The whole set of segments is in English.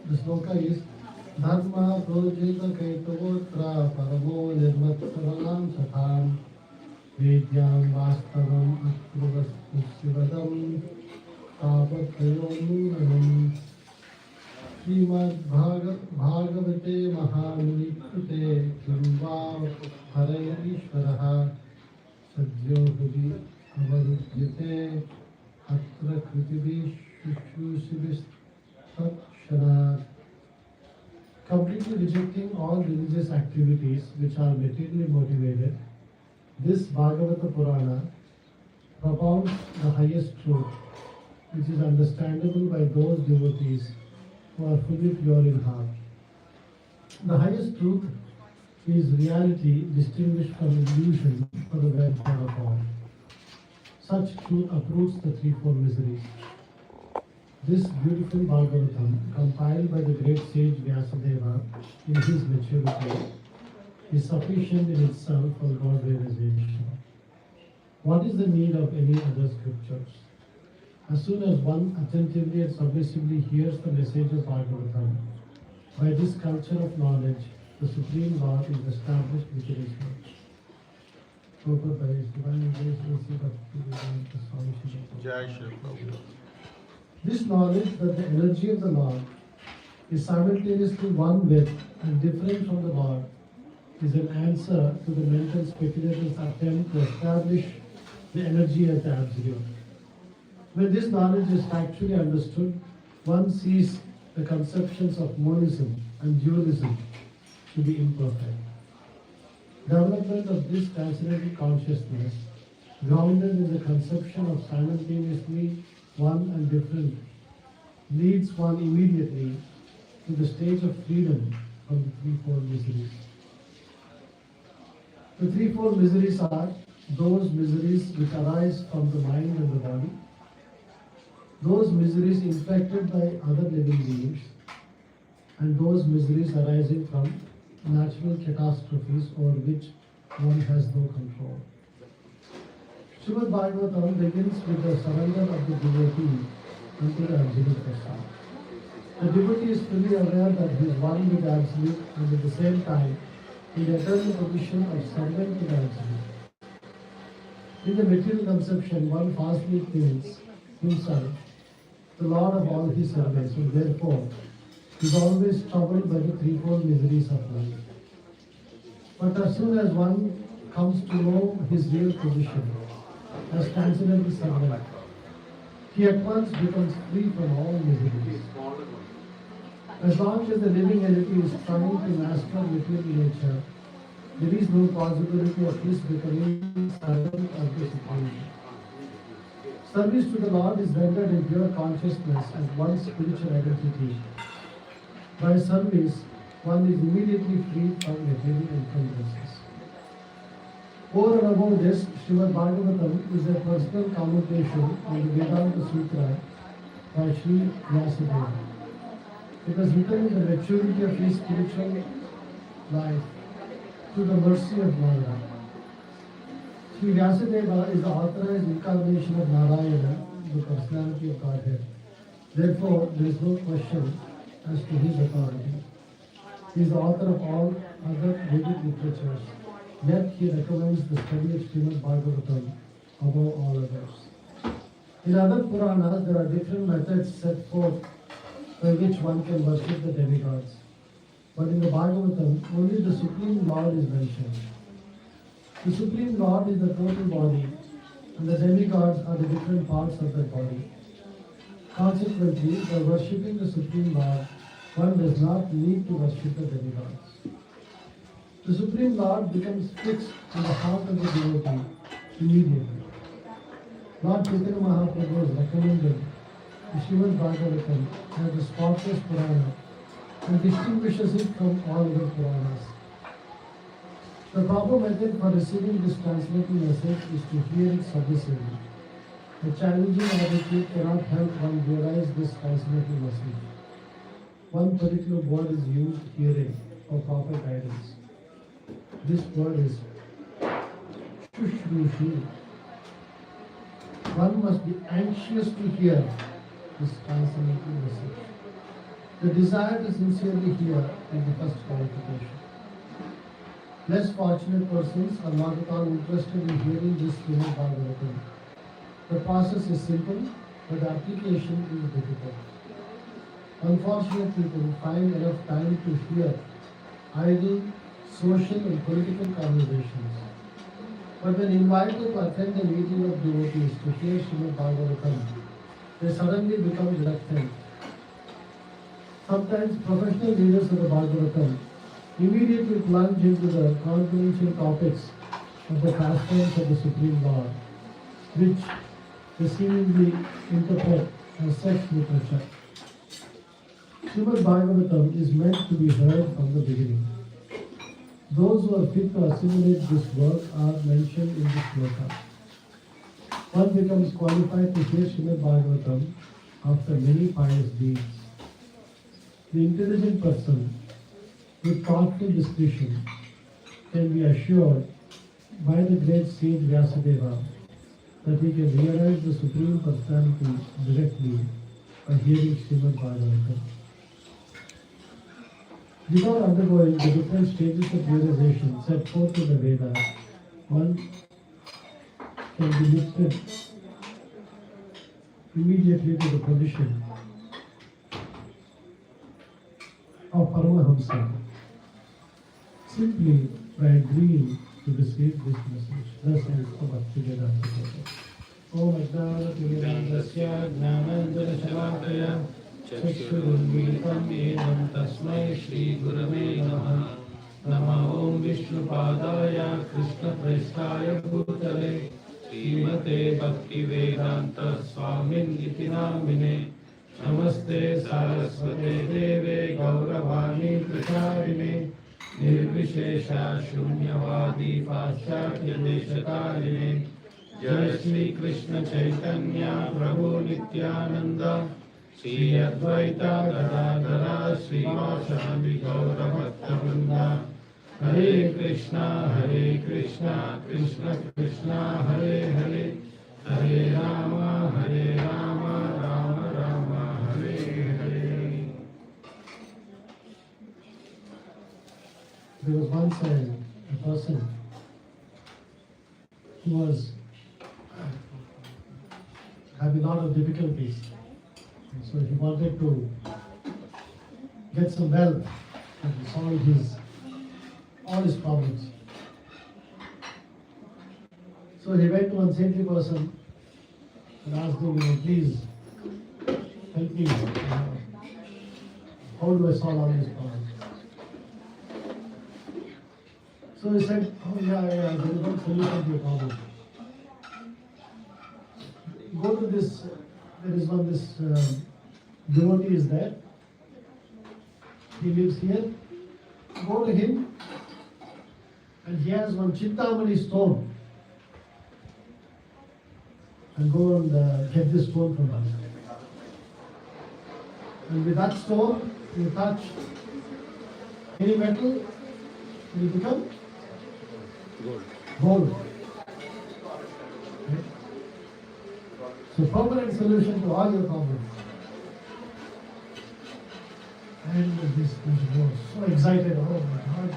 The sloka is Dharma projita kaitavotra paramo nirmatsaranam satham Vidyam vastavam akruvastu sivadam tapatayom Srimad Bhagavate Mahamunikute Kimva Hare Ishvaraha Sadhyo Hudi Avarudyate Atra Kritivish Shushushibis Tatshana. Completely rejecting all religious activities which are materially motivated, this Bhagavata Purana propounds the highest truth, which is understandable by those devotees who are fully pure in heart. The highest truth is reality distinguished from illusion for the welfare of all. Such truth uproots the threefold miseries. This beautiful Bhagavatam, compiled by the great sage Vyasadeva in his maturity, is sufficient in itself for God realization. What is the need of any other scriptures? As soon as one attentively and submissively hears the message of Bhagavatam, by this culture of knowledge, the Supreme Lord is established within his heart. Jai Shri Prabhupada. This knowledge that the energy of the Lord is simultaneously one with and different from the Lord is an answer to the mental speculators' attempt to establish the energy as the absolute. When this knowledge is factually understood, one sees the conceptions of monism and dualism to be imperfect. Development of this transcendental consciousness, grounded in the conception of simultaneously one and different, leads one immediately to the stage of freedom from the threefold miseries. The threefold miseries are those miseries which arise from the mind and the body, those miseries inflicted by other living beings, and those miseries arising from natural catastrophes over which one has no control. Srimad Bhagavatam begins with the surrender of the devotee unto the Absolute Person. The devotee is fully aware that he is one with the Absolute and at the same time in the eternal position of servant to the Absolute. In the material conception, one falsely thinks himself the Lord of all his servants, and therefore is always troubled by the threefold miseries of life. But as soon as one comes to know his real position as transcendental servant, he at once becomes free from all miseries. As long as the living entity is trying to master material nature, there is no possibility of his becoming servant of the Supreme. Service to the Lord is rendered in pure consciousness as one's spiritual identity. By service, one is immediately freed from material encumbrances. Over and above this, Srimad Bhagavatam is a personal commentation on the Vedanta Sutra by Sri Vyasadeva. It was written in the maturity of his spiritual life through the mercy of Nara. Sri Vyasadeva is the authorized incarnation of Narayana, the personality of Godhead. Therefore, there is no question as to his authority. He is the author of all other Vedic literatures, yet he recommends the study of Srimad Bhagavatam above all others. In other Puranas, there are different methods set forth by which one can worship the demigods. But in the Bhagavatam, only the Supreme Lord is mentioned. The Supreme Lord is the total body, and the demigods are the different parts of that body. Consequently, by worshipping the Supreme Lord, one does not need to worship the demigods. The Supreme Lord becomes fixed in the heart of the devotee immediately. Lord Chaitanya Mahaprabhu has recommended the Srimad Bhagavatam as the spotless Purana and distinguishes it from all other Puranas. The proper method for receiving this transcendental message is to hear it submissively. A challenging attitude cannot help one realize this transcendental message. One particular word is used herein for proper guidance. This word is Shushrushi. One must be anxious to hear this transcendental message. The desire to sincerely hear is the first qualification. Less fortunate persons are not at all interested in hearing this Srimad Bhagavatam. The process is simple, but the application is difficult. Unfortunate people find enough time to hear idle social and political conversations. But when invited to attend a meeting of devotees to hear Srimad Bhagavatam, they suddenly become reluctant. Sometimes professional leaders of the Bhagavatam immediately plunge into the confidential topics of the pastimes of the Supreme Lord, which they seemingly interpret as sex literature. Srimad Bhagavatam is meant to be heard from the beginning. Those who are fit to assimilate this work are mentioned in this sloka. One becomes qualified to hear Srimad Bhagavatam after many pious deeds. The intelligent person with thoughtful discretion can be assured by the great sage Vyasadeva that he can realize the Supreme Personality directly by hearing Srimad Bhagavatam. Without undergoing the different stages of realization set forth in the Vedas, one can be lifted immediately to the position of Paramahamsa simply by agreeing to receive this message. Thus ends the Bhakti Vedanta Prabhu. Om Ajnana Timirandasya Jnanandana Shalakaya Chakshurunmilitam Yenam Tasmai Shri Gurave Namaha. Nama Om Vishnupadaya Krishna Prestaya Bhutale Srimate Bhakti Vedanta Swamin Iti Namine Namaste Saraswate Deve Gauravani Pracharine Nirvishesha Shunyavadi Paschatya Deshakarine Jai Shri Krishna Chaitanya Prabhu Nityananda Shri Advaita Gadadhara Srivasadi Gaura Bhaktavrinda Hare Krishna Krishna Krishna Hare Hare Hare Rama Rama Rama Hare Hare. There was once a person who was having a lot of difficulties. And so he wanted to get some wealth and solve all his problems. So he went to one saintly person and asked him, please help me. How do I solve all these problems? So he said, there is one solution to your problem. Go to this, devotee is there. He lives here. Go to him and he has one Chintamani stone. And go and get this stone from us. And with that stone, you touch any metal, it will become gold. Okay? So permanent solution to all your problems. And this was so excited, oh my God.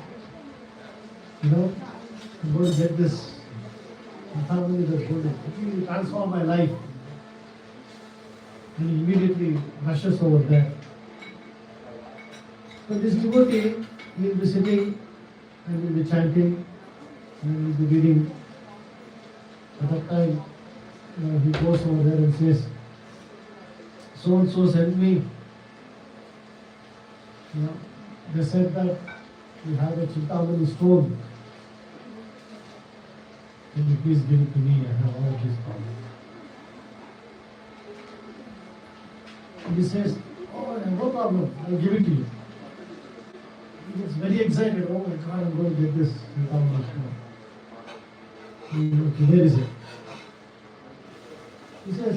I'm going to get this. And finally that's going to transform my life. And he immediately rushes over there. So this devotee, he will be sitting and he will be chanting and he will be reading. At that time, he goes over there and says, so and so sent me. They said that you have a Chintamani stone. Can you please give it to me? I have all of these problems. And he says, oh, no problem, I'll give it to you. He gets very excited. Oh my God, I'm going to get this Chintamani stone. Okay, where is it? He says,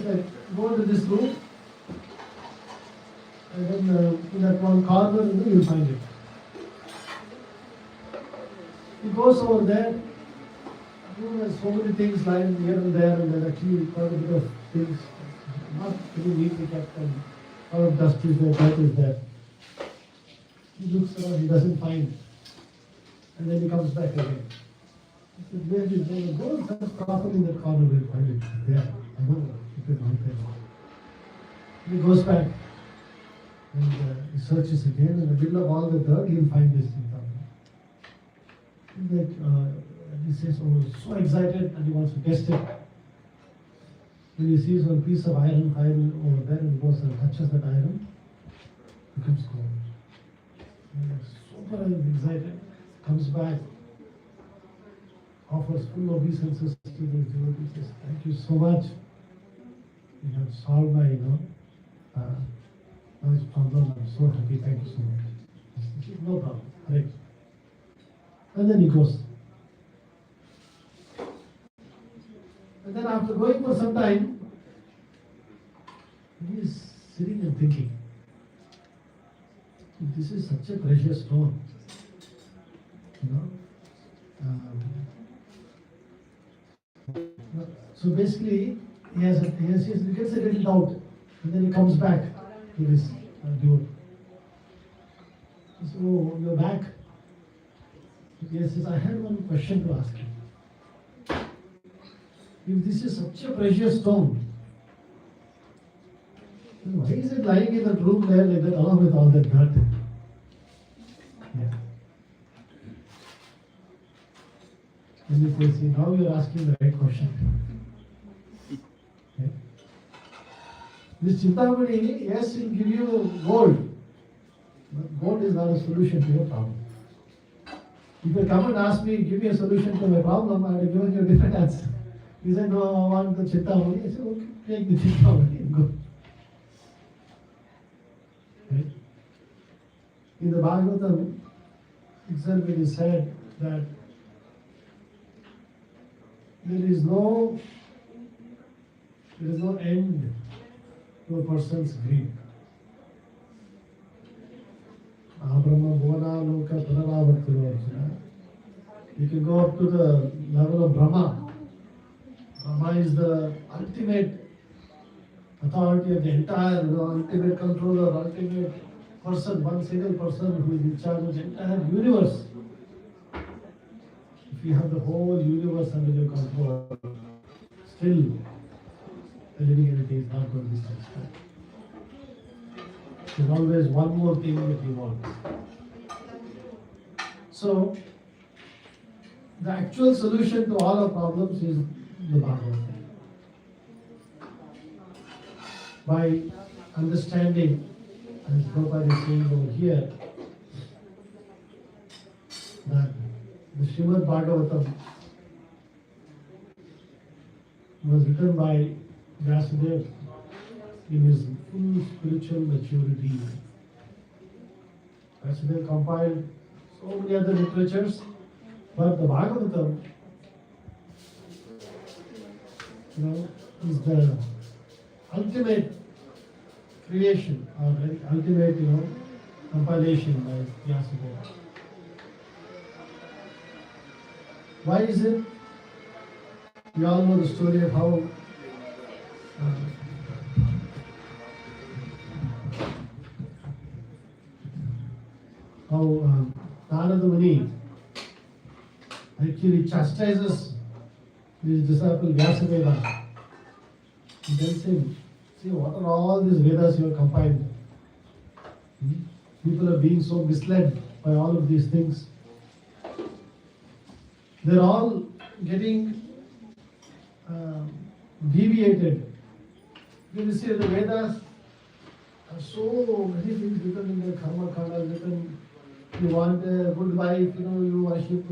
go into this room, and then in that one corner, you'll find it. He goes over there. There's so many things lying here and there, and there's actually quite a bit of things not very neatly kept, and a lot of dust is there, dirt is there. He looks around, he doesn't find. And then he comes back again. He said, where is it? Go and search properly in the corner, we'll find it. There. I know, it is not there. He goes back and he searches again. In the middle of all the dirt, he'll find this thing. He says, oh, so excited, and he wants to test it. When he sees one piece of iron over there, and he goes and touches that iron, it becomes cold. Super excited, comes back, offers full obeisances to the devotee. He says, thank you so much. You have solved my, problem. I'm so happy. Thank you so much. He said, no problem. Right. And then he goes. And then after going for some time, he is sitting and thinking, this is such a precious stone. So basically, he gets a little doubt, and then he comes back to this dude. So you're back. Yes, I had one question to ask you. If this is such a precious stone, then why is it lying in that room there like that along with all that dirt? Yeah. And he says, see, now you're asking the right question. Okay. This Chintamani, yes, will give you gold, but gold is not a solution to your problem. If you come and ask me, give me a solution to my problem, I would have given you a different answer. He said, no, I want the Chintamani. I said, okay, take the Chintamani and go. Okay. In the Bhagavatam itself it is said that there is no end to a person's greed. You can go up to the level of Brahma. Brahma is the ultimate authority of the entire, ultimate controller, ultimate person, one single person who is in charge of the entire universe. If you have the whole universe under your control, still the living entity is not going to be satisfied. There's always one more thing that he wants. So, the actual solution to all our problems is the Bhagavatam. By understanding, as Prabhupada is saying over here, that the Srimad Bhagavatam was written by Vyasadeva in his full spiritual maturity. Vyasadeva compiled so many other literatures, but the Bhagavatam, is the ultimate creation or ultimate, compilation by Vyasadeva. Why is it? We all know the story of how Narada Muni actually chastises his disciple Vyasadeva. He tells him, see, what are all these Vedas you have compiled? People are being so misled by all of these things. They're all getting deviated. You see, the Vedas are so many things written in the Karma Kanda, written. You want a good wife, you worship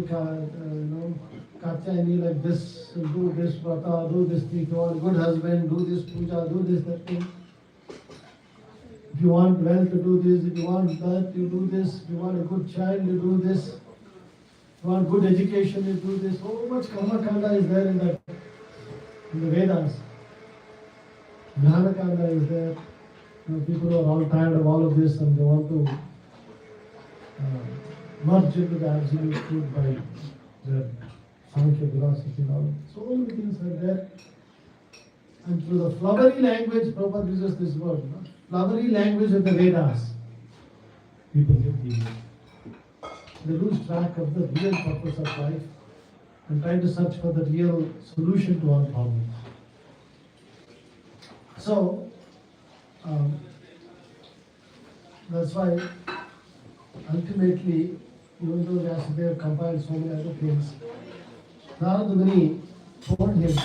Katyayani like this, do this vrata, do this thing. If you want a good husband, do this puja, do this, that thing. If you want wealth, do this. If you want that, you do this. If you want a good child, you do this. If you want good education, you do this. So much Karma Kanda is there in the Vedas. Jnana Kanda is there. People are all tired of all of this and they want to merge into the absolute truth by their Sankhya philosophy and all. So many things are there. And through the flowery language, Prabhupada uses this word, flowery language of the Vedas, people get deviated. They lose track of the real purpose of life and try to search for the real solution to all problems. So, that's why ultimately, even though Vyasadeva compiled so many other things, Narada Muni told him,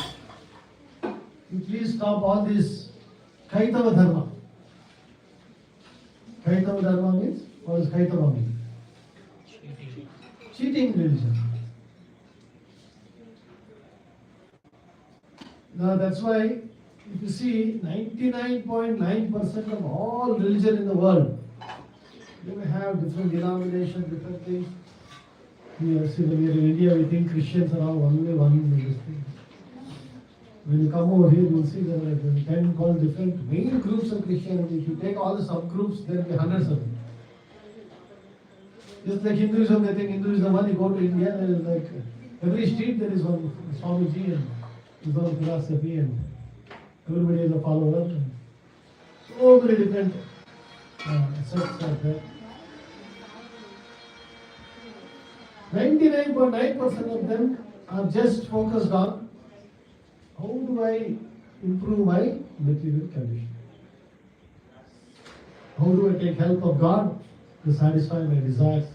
you please stop all this Kaitava Dharma. Kaitava Dharma means, what does Kaitava mean? Cheating religion. Now that's why, if you see, 99.9% of all religion in the world, they may have different denominations, different things. See, when we are in India, we think Christians are all only one in this thing. When you come over here, you will see there are 10 called different main groups of Christianity. If you take all the subgroups, there will be hundreds of them. Just like Hinduism, they think Hinduism, when you go to India, there is like every street there is one Swamiji and his own philosophy, and everybody is a follower. And so many different sects are there. 99.9% of them are just focused on how do I improve my material condition? How do I take help of God to satisfy my desires?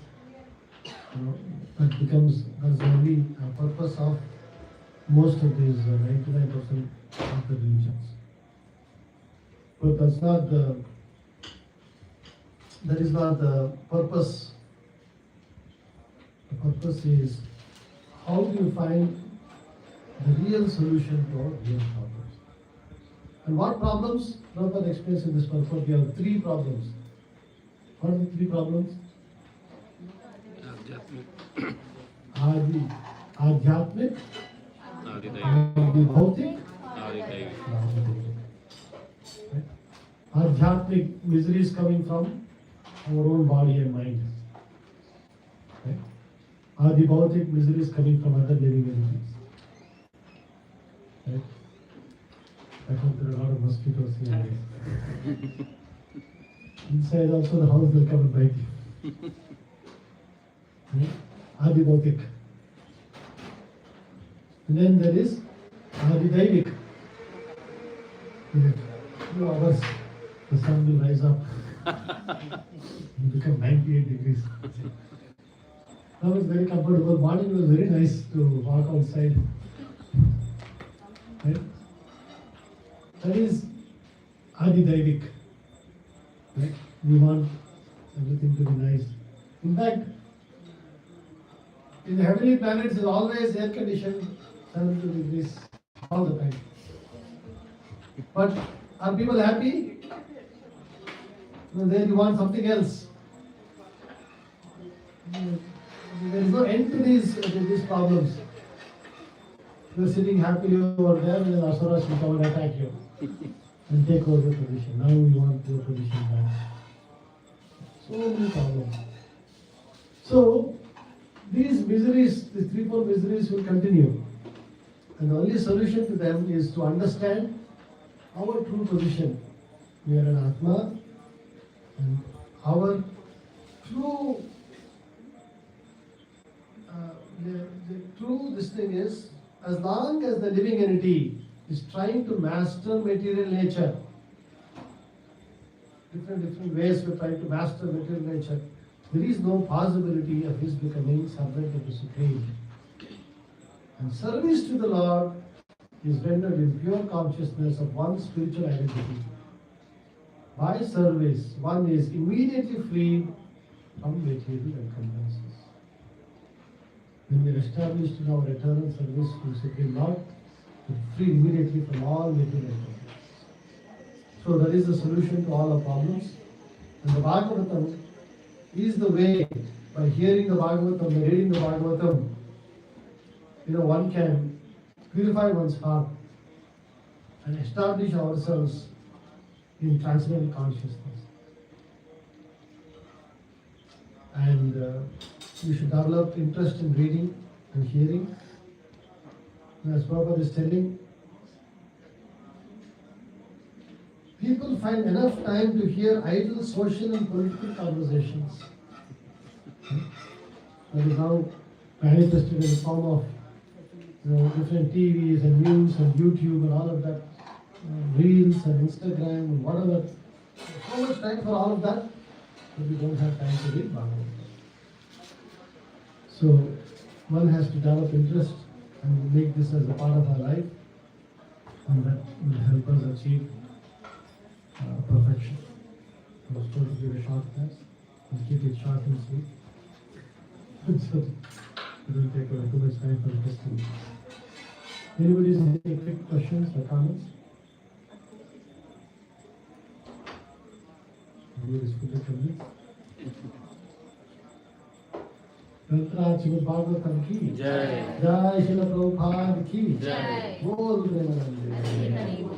That's the only purpose of most of these 99% of the religions. But that is not the purpose. The purpose is how do you find the real solution to our real problems. And what problems? Prabhupada explains in this purport, we have 3 problems. What are the 3 problems? Adhyatmik, Adi Bhautik, Adhyatmik misery is coming from our own body and mind. Right? Adi Bhautik misery is coming from other living entities. Right? I hope there are a lot of mosquitoes here. Inside also the house will come and bite you. Right? Adi Bhautik. And then there is Adi Daivik. In a few hours, the sun will rise up and become 98 degrees. Now it's very comfortable. Morning was very nice to walk outside. Right? That is Adi Daivik. Right? We want everything to be nice. In fact, in the heavenly planets is always air conditioned 70 degrees all the time. But are people happy? No, there you want something else. There is no end to these problems. You are sitting happily over there, and then Asuras will come and attack you and take over your position. Now you want your position back. So many problems. So these miseries, these 3-4 miseries will continue. And the only solution to them is to understand our true position. We are an Atma, and our true, the true this thing is, as long as the living entity is trying to master material nature, different ways we try to master material nature, there is no possibility of his becoming servant of the Supreme. And service to the Lord is rendered in pure consciousness of one spiritual identity. By service, one is immediately freed from material encumbrances. When we are established in our eternal service to Supreme Lord, we are freed immediately from all material encumbrances. So that is the solution to all our problems. And the Bhagavatam is the way. By hearing the Bhagavatam, by reading the Bhagavatam, one can purify one's heart and establish ourselves in transcendental consciousness. And you should develop interest in reading and hearing. As Prabhupada is telling, people find enough time to hear idle social and political conversations. That is now manifested in the form of different TVs and news and YouTube and all of that, reels and Instagram and whatever. So much time for all of that, but we don't have time to read Bhagavatam. So one has to develop interest and make this as a part of our life, and that will help us achieve perfection. I was told to give a short class, and keep it short and sweet. So it will take too much time for the testing. Anybody has any quick questions or comments? Srimad Bhagavatam ki Jai. Jai Srila Prabhupada ki Jai. Bol Prema Nande.